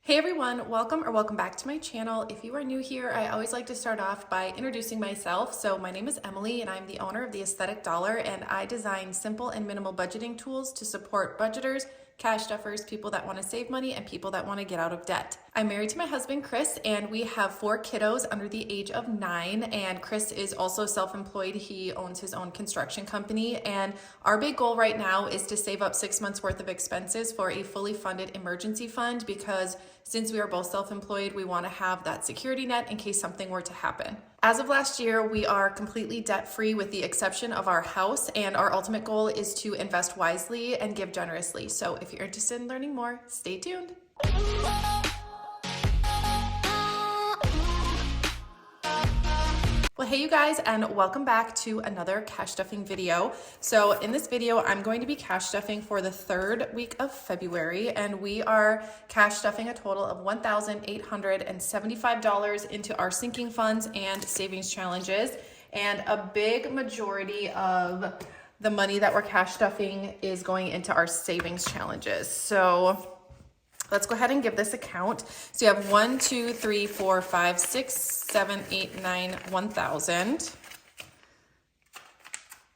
Hey everyone, welcome back to my channel. If you are new here, I always like to start off by introducing myself. So my name is Emily and I'm the owner of the Aesthetic Dollar, and I design simple and minimal budgeting tools to support budgeters, cash stuffers, people that want to save money, and people that want to get out of debt. I'm married to my husband, Chris, and we have 4 kiddos under the age of 9, and Chris is also self-employed. He owns his own construction company, and our big goal right now is to save up 6 months worth of expenses for a fully funded emergency fund, because since we are both self-employed, we want to have that security net in case something were to happen. As of last year, we are completely debt-free with the exception of our house, and our ultimate goal is to invest wisely and give generously. So if you're interested in learning more, stay tuned. Well, hey you guys, and welcome back to another cash stuffing video. So in this video, I'm going to be cash stuffing for the 3rd week of February, and we are cash stuffing a total of $1,875 into our sinking funds and savings challenges. And a big majority of the money that we're cash stuffing is going into our savings challenges. So let's go ahead and give this a count. So you have 1, 2, 3, 4, 5, 6, 7, 8, 9, 1,000.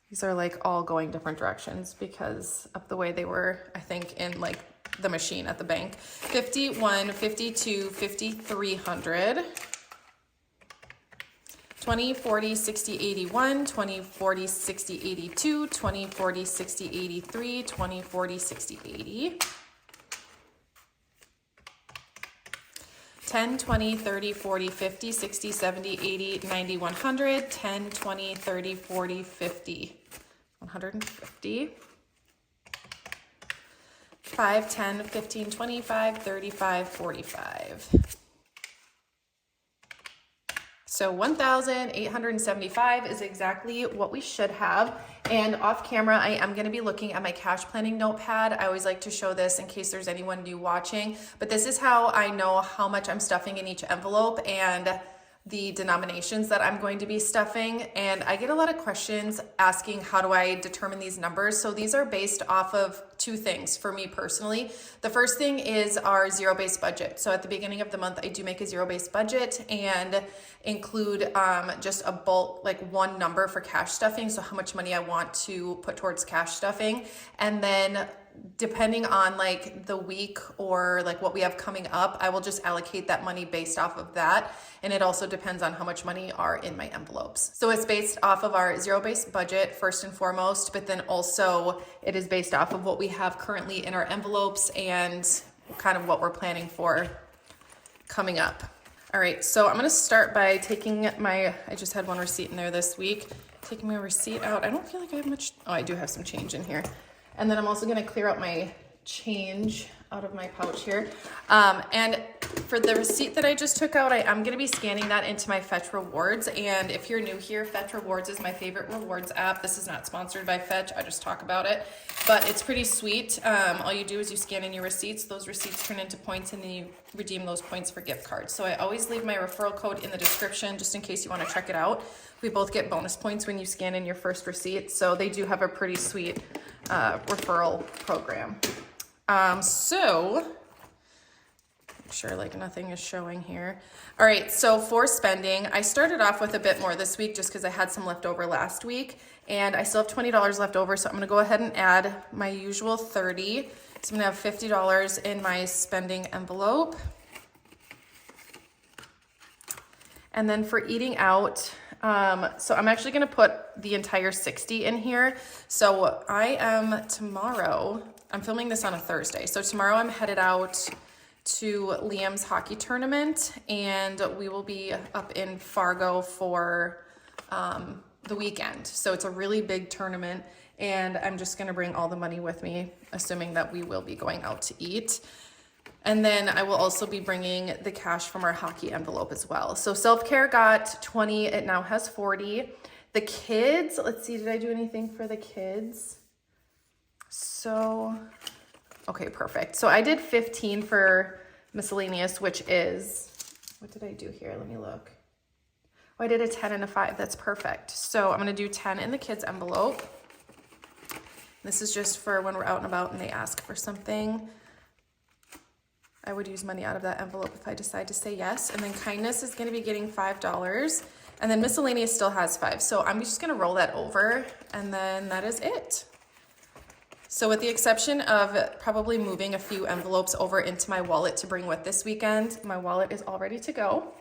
These are like all going different directions because of the way they were, I think, in like the machine at the bank. 51, 52, 5,300. 20, 40, 60, 81, 20, 40, 60, 82, 20, 40, 60, 83, 20, 40, 60, 80. 10, 20, 30, 40, 50, 60, 70, 80, 90, 100, 10, 20, 30, 40, 50, 150, 5, 10, 15, 25, 35, 45. So 1,875 is exactly what we should have. And off camera, I am going to be looking at my cash planning notepad. I always like to show this in case there's anyone new watching, but this is how I know how much I'm stuffing in each envelope and the denominations that I'm going to be stuffing. And I get a lot of questions asking, how do I determine these numbers? So these are based off of 2 things for me personally. The first thing is our zero-based budget. So at the beginning of the month, I do make a zero-based budget and include just a bulk, like one number for cash stuffing. So how much money I want to put towards cash stuffing. And then depending on like the week or like what we have coming up, I will just allocate that money based off of that. And it also depends on how much money are in my envelopes. So it's based off of our zero-based budget first and foremost, but then also it is based off of what we have currently in our envelopes and kind of what we're planning for coming up. All right, so I'm gonna start by taking I just had one receipt in there this week, taking my receipt out. I don't feel like I have much, oh, I do have some change in here. And then I'm also gonna clear out my change out of my pouch here. And for the receipt that I just took out, I am gonna be scanning that into my Fetch Rewards. And if you're new here, Fetch Rewards is my favorite rewards app. This is not sponsored by Fetch, I just talk about it, but it's pretty sweet. All you do is you scan in your receipts, those receipts turn into points, and then you redeem those points for gift cards. So I always leave my referral code in the description just in case you wanna check it out. We both get bonus points when you scan in your first receipt. So they do have a pretty sweet referral program. So make sure like nothing is showing here. All right, so for spending, I started off with a bit more this week just because I had some left over last week, and I still have $20 left over, so I'm gonna go ahead and add my usual 30. So I'm gonna have $50 in my spending envelope. And then for eating out, so I'm actually gonna put the entire 60 in here. So I am tomorrow, I'm filming this on a Thursday. So tomorrow I'm headed out to Liam's hockey tournament, and we will be up in Fargo for the weekend. So it's a really big tournament, and I'm just gonna bring all the money with me, assuming that we will be going out to eat. And then I will also be bringing the cash from our hockey envelope as well. So self-care got 20, it now has 40. The kids, let's see, did I do anything for the kids? So, okay, perfect. So I did 15 for miscellaneous, which is, what did I do here? Let me look. Oh, I did a 10 and a 5, that's perfect. So I'm gonna do 10 in the kids envelope. This is just for when we're out and about and they ask for something. I would use money out of that envelope if I decide to say yes. And then kindness is gonna be getting $5. And then miscellaneous still has 5. So I'm just gonna roll that over, and then that is it. So with the exception of probably moving a few envelopes over into my wallet to bring with this weekend, my wallet is all ready to go.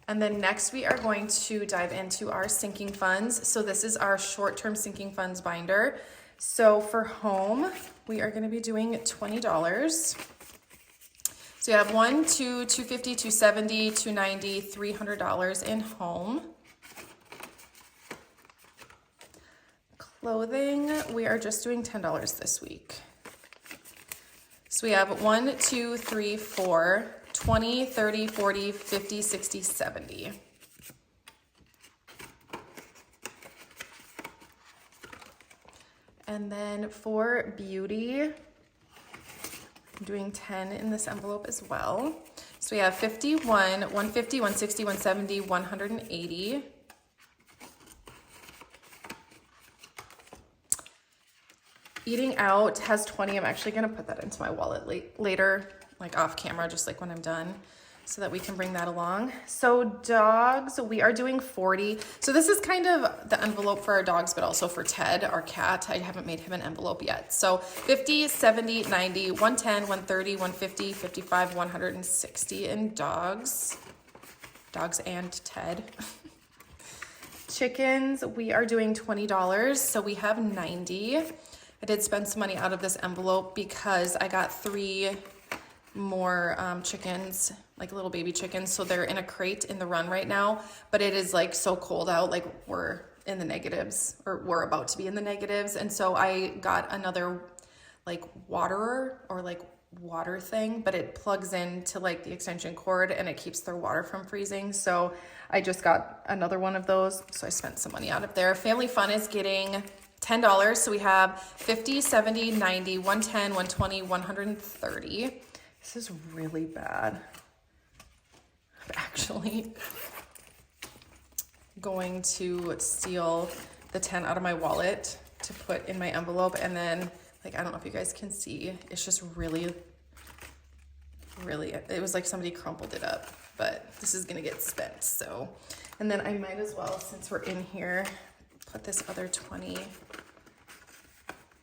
And then next we are going to dive into our sinking funds. So this is our short-term sinking funds binder. So for home, we are gonna be doing $20. So you have $1, $2, $250, $270, $290, $300 in home. Clothing, we are just doing $10 this week. So we have 1, 2, 3, 4, 20, 30, 40, 50, 60, 70. And then for beauty, I'm doing 10 in this envelope as well. So we have 51, 150, 160, 170, 180. Eating out has 20. I'm actually gonna put that into my wallet later, like off camera, just like when I'm done, so that we can bring that along. So dogs, we are doing 40. So this is kind of the envelope for our dogs, but also for Ted, our cat. I haven't made him an envelope yet. So 50, 70, 90, 110, 130, 150, 55, 160 in dogs. Dogs and Ted. Chickens, we are doing $20. So we have 90. I did spend some money out of this envelope because I got 3 more chickens, like little baby chickens. So they're in a crate in the run right now, but it is like so cold out, like we're in the negatives, or we're about to be in the negatives. And so I got another like waterer or like water thing, but it plugs into like the extension cord and it keeps their water from freezing. So I just got another one of those. So I spent some money out of there. Family Fun is getting $10. So we have 50, 70, 90, 110, 120, 130. This is really bad. I'm actually going to steal the 10 out of my wallet to put in my envelope. And then, like, I don't know if you guys can see, it's just really, it was like somebody crumpled it up, but this is gonna get spent. So, and then I might as well, since we're in here, put this other 20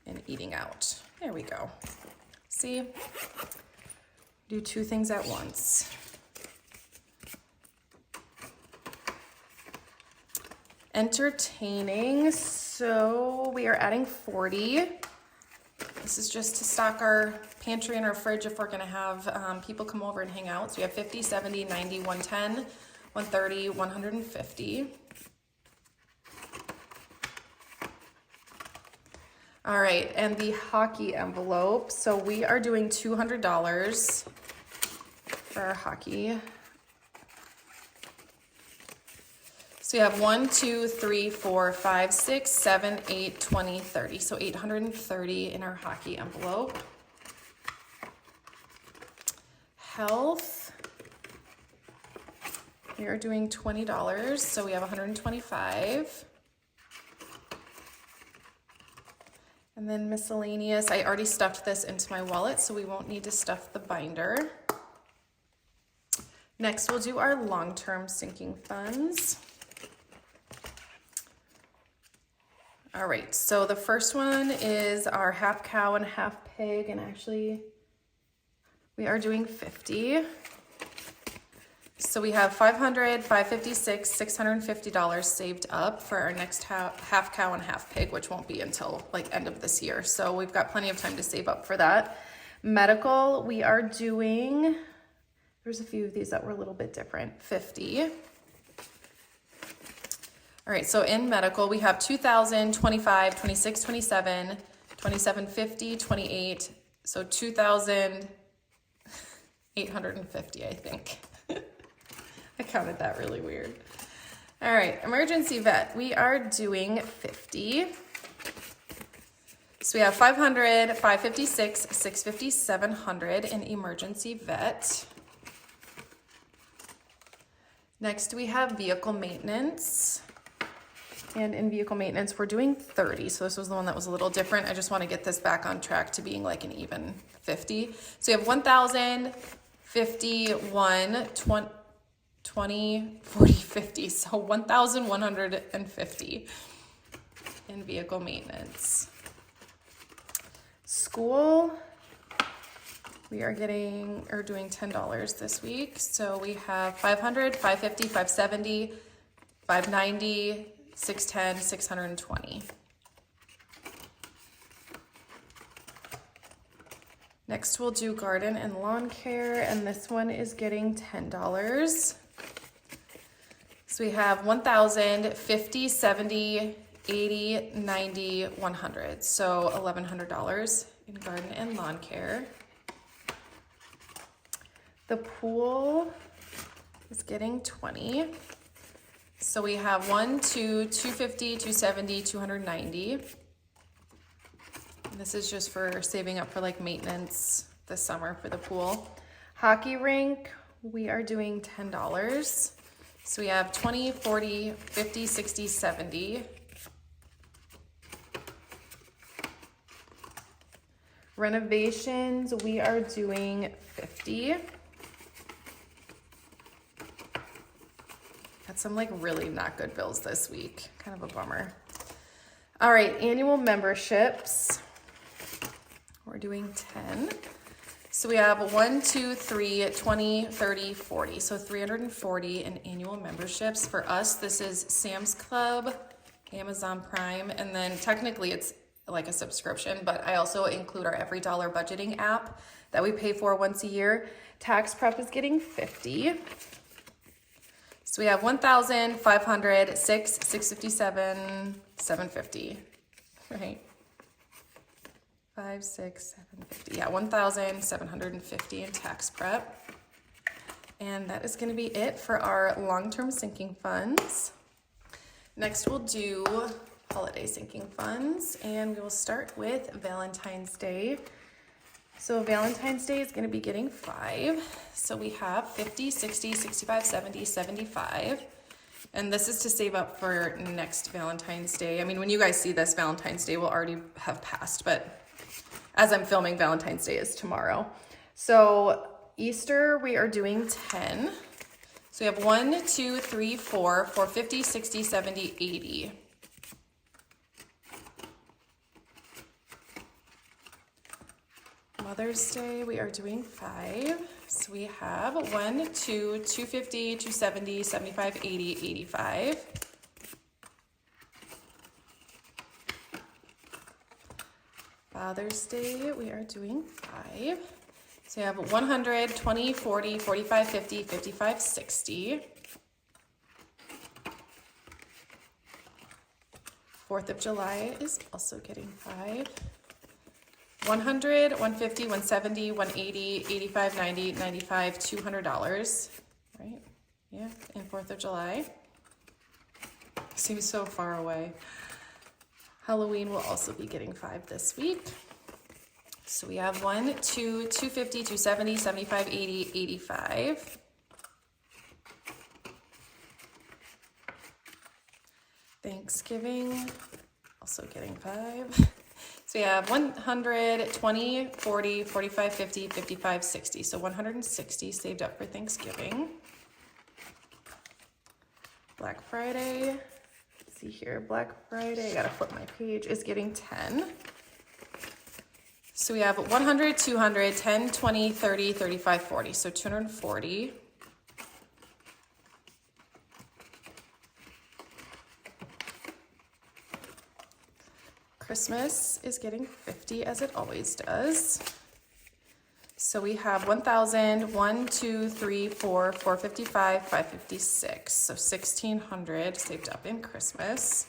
in eating out. There we go. See? Do 2 things at once. Entertaining, so we are adding 40. This is just to stock our pantry and our fridge if we're gonna have people come over and hang out. So we have 50, 70, 90, 110, 130, 150. All right, and the hockey envelope. So we are doing $200 for our hockey. So you have 1, 2, 3, 4, 5, 6, 7, 8, 20, 30. So 830 in our hockey envelope. Health. We are doing $20, so we have 125. And then miscellaneous, I already stuffed this into my wallet, so we won't need to stuff the binder. Next, we'll do our long-term sinking funds. All right, so the first one is our half cow and half pig, and actually we are doing 50. So we have $500, $556, $650 saved up for our next half cow and half pig, which won't be until like end of this year. So we've got plenty of time to save up for that. Medical, we are doing, there's a few of these that were a little bit different, 50. All right, so in medical, we have 2,000, 25, 26, 27, 27, 50, 28. So 2,850, I think. I counted that really weird. All right, emergency vet, we are doing 50. So we have 500, 556, 650, 700 in emergency vet. Next, we have vehicle maintenance. And in vehicle maintenance, we're doing 30. So this was the one that was a little different. I just want to get this back on track to being like an even 50. So you have 1,000, 51, 20, 40, 50. So 1,150 in vehicle maintenance. School, we are doing $10 this week. So we have 500, 550, 570, 590, 610, 620. Next we'll do garden and lawn care, and this one is getting $10. So we have 1,000, 50, 70, 80, 90, 100. So $1,100 in garden and lawn care. The pool is getting 20. So we have 1, 2, 250, 270, 290. This is just for saving up for like maintenance this summer for the pool. Hockey rink, we are doing $10. So we have 20, 40, 50, 60, 70. Renovations, we are doing 50. Got some like really not good bills this week. Kind of a bummer. All right, annual memberships. We're doing 10. So we have 1, 2, 3, 20, 30, 40. So 340 in annual memberships. For us, this is Sam's Club, Amazon Prime, and then technically it's like a subscription, but I also include our Every Dollar budgeting app that we pay for once a year. Tax prep is getting 50. So we have 1,500, 6, 657, 750, right? 5, 6, 750. Yeah, 1,750 in tax prep. And that is going to be it for our long-term sinking funds. Next, we'll do holiday sinking funds, and we will start with Valentine's Day. So Valentine's Day is going to be getting 5. So we have 50, 60, 65, 70, 75. And this is to save up for next Valentine's Day. I mean, when you guys see this, Valentine's Day will already have passed, but as I'm filming, Valentine's Day is tomorrow. So Easter, we are doing 10. So we have 1, 2, 3, 4, 450, 60, 70, 80. Mother's Day, we are doing 5. So we have 1, 2, 250, 270, 75, 80, 85. Father's Day, we are doing 5. So you have 100, 20, 40, 45, 50, 55, 60. 4th of July is also getting 5. 100, 150, 170, 180, 85, 90, 95, $200, right? Yeah, in 4th of July. Seems so far away. Halloween will also be getting 5 this week. So we have 1, 2, 250, 270, 75, 80, 85. Thanksgiving, also getting 5. So we have 100, 20, 40, 45, 50, 55, 60. So 160 saved up for Thanksgiving. Black Friday. See here, Black Friday, I gotta flip my page, is getting 10. So we have 100, 200, 10, 20, 30, 35, 40. So 240. Christmas is getting 50 as it always does. So we have 1,000, 1, 2, 3, 4, 455, 556. So 1,600 saved up in Christmas.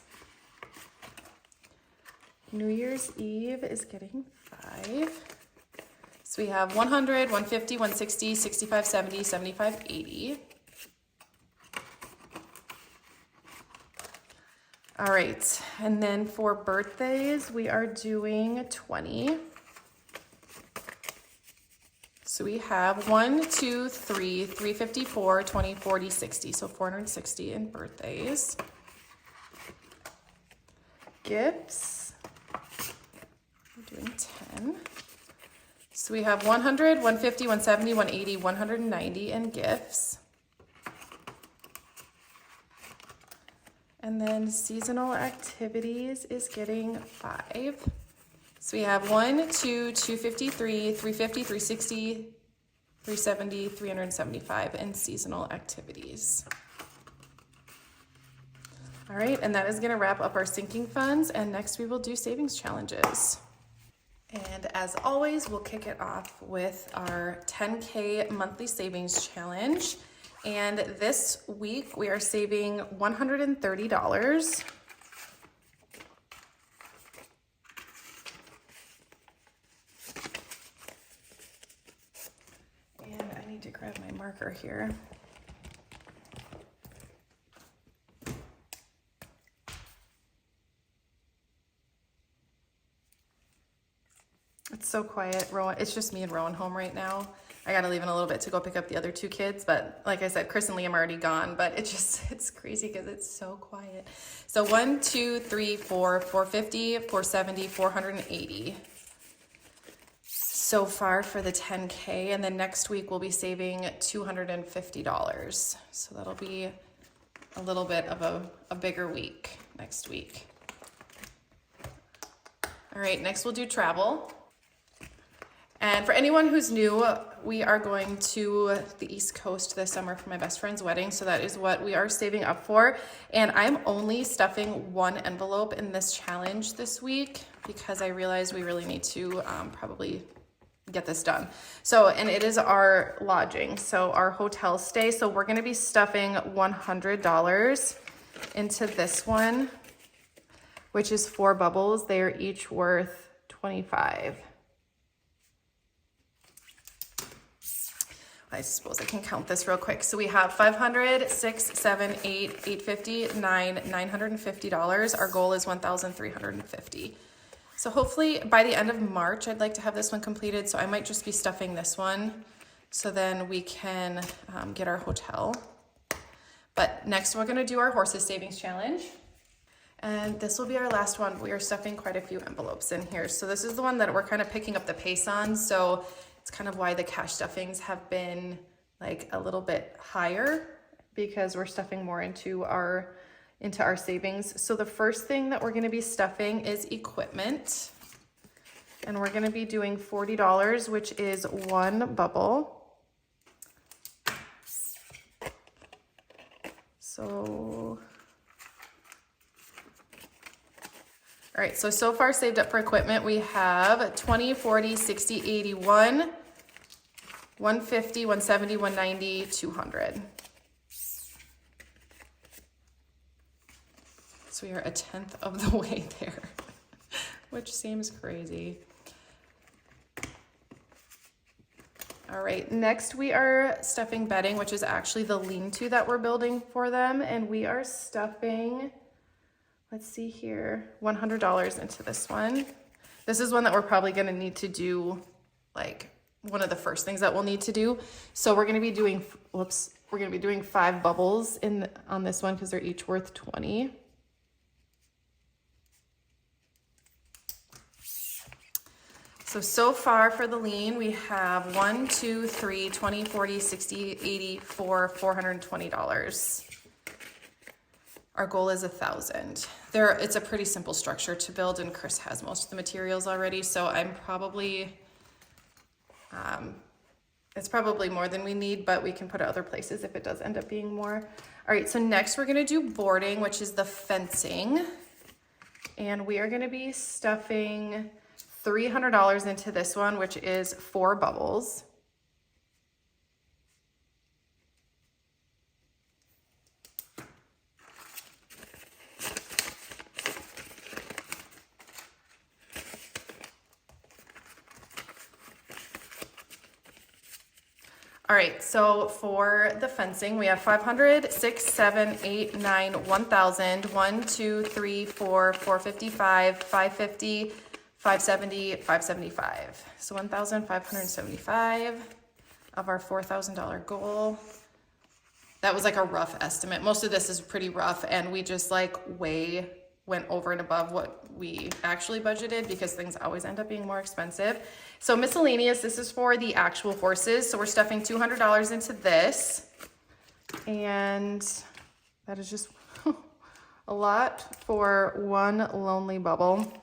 New Year's Eve is getting 5. So we have 100, 150, 160, 65, 70, 75, 80. All right, and then for birthdays, we are doing 20. So we have 1, 2, 3, 354, 20, 40, 60. So 460 in birthdays. Gifts, we're doing 10. So we have 100, 150, 170, 180, 190 in gifts. And then seasonal activities is getting 5. So we have 1, 2, 253, 350, 360, 370, 375 in seasonal activities. All right, and that is gonna wrap up our sinking funds, and next we will do savings challenges. And as always, we'll kick it off with our 10K monthly savings challenge. And this week we are saving $130. And I need to grab my marker here. It's so quiet, Rowan. It's just me and Rowan home right now. I gotta leave in a little bit to go pick up the other 2 kids, but like I said, Chris and Liam are already gone, but it's crazy because it's so quiet. So 1, 2, 3, 4, 450, 470, 480 so far for the 10K, and then next week we'll be saving $250. So that'll be a little bit of a bigger week next week. All right, next we'll do travel. And for anyone who's new, we are going to the East Coast this summer for my best friend's wedding. So that is what we are saving up for. And I'm only stuffing 1 envelope in this challenge this week because I realized we really need to probably get this done. So, and it is our lodging, so our hotel stay. So we're gonna be stuffing $100 into this one, which is 4 bubbles. They are each worth $25. I suppose I can count this real quick. So we have 500, 6, 7, 8, 850, 9, $950. Our goal is 1,350. So hopefully by the end of March, I'd like to have this one completed. So I might just be stuffing this one so then we can get our hotel. But next we're gonna do our horses savings challenge. And this will be our last one. We are stuffing quite a few envelopes in here. So this is the one that we're kind of picking up the pace on. So it's kind of why the cash stuffings have been like a little bit higher because we're stuffing more into our savings. So the first thing that we're going to be stuffing is equipment. And we're going to be doing $40, which is 1 bubble. So all right, so far saved up for equipment, we have 20, 40, 60, 81, 150, 170, 190, 200. So we are 1/10 of the way there, which seems crazy. All right, next we are stuffing bedding, which is actually the lean-to that we're building for them. And we are stuffing, let's see here, $100 into this one. This is one that we're probably gonna need to do, like one of the first things that we'll need to do. So we're gonna be doing, we're gonna be doing 5 bubbles on this one because they're each worth 20. So far for the lean, we have 1, 2, 3, 20, 40, 60, 80, $420. Our goal is 1,000. It's a pretty simple structure to build, and Chris has most of the materials already, so I'm probably, it's probably more than we need, but we can put it other places if it does end up being more. All right, so next we're gonna do boarding, which is the fencing. And we are gonna be stuffing $300 into this one, which is 4 bubbles. All right, so for the fencing, we have 500, 6, 7, 8, 9, 1,000, 1, 2, 3, 4, 455, 550, 570, 575. So 1,575 of our $4,000 goal. That was like a rough estimate. Most of this is pretty rough, and we just like way went over and above what we actually budgeted because things always end up being more expensive. So miscellaneous, this is for the actual horses. So we're stuffing $200 into this. And that is just a lot for one lonely bubble,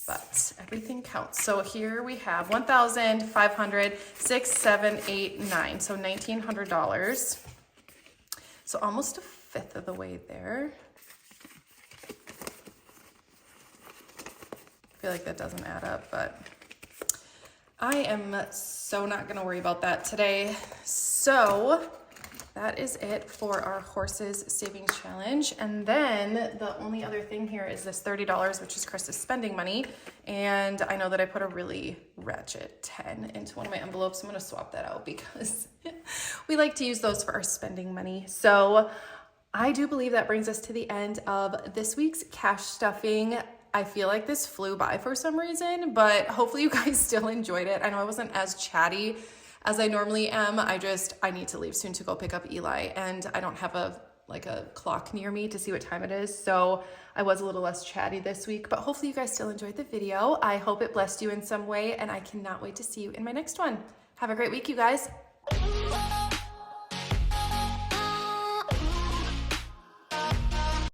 but everything counts. So here we have 1,500, 6, 7, 8, 9. So $1,900. So almost a fifth of the way there. I feel like that doesn't add up, but I am so not gonna worry about that today. So that is it for our horses savings challenge. And then the only other thing here is this $30, which is Chris's spending money. And I know that I put a really ratchet 10 into one of my envelopes. I'm gonna swap that out because we like to use those for our spending money. So I do believe that brings us to the end of this week's cash stuffing. I feel like this flew by for some reason, but hopefully you guys still enjoyed it. I know I wasn't as chatty as I normally am. I need to leave soon to go pick up Eli, and I don't have a clock near me to see what time it is. So I was a little less chatty this week, but hopefully you guys still enjoyed the video. I hope it blessed you in some way, and I cannot wait to see you in my next one. Have a great week, you guys.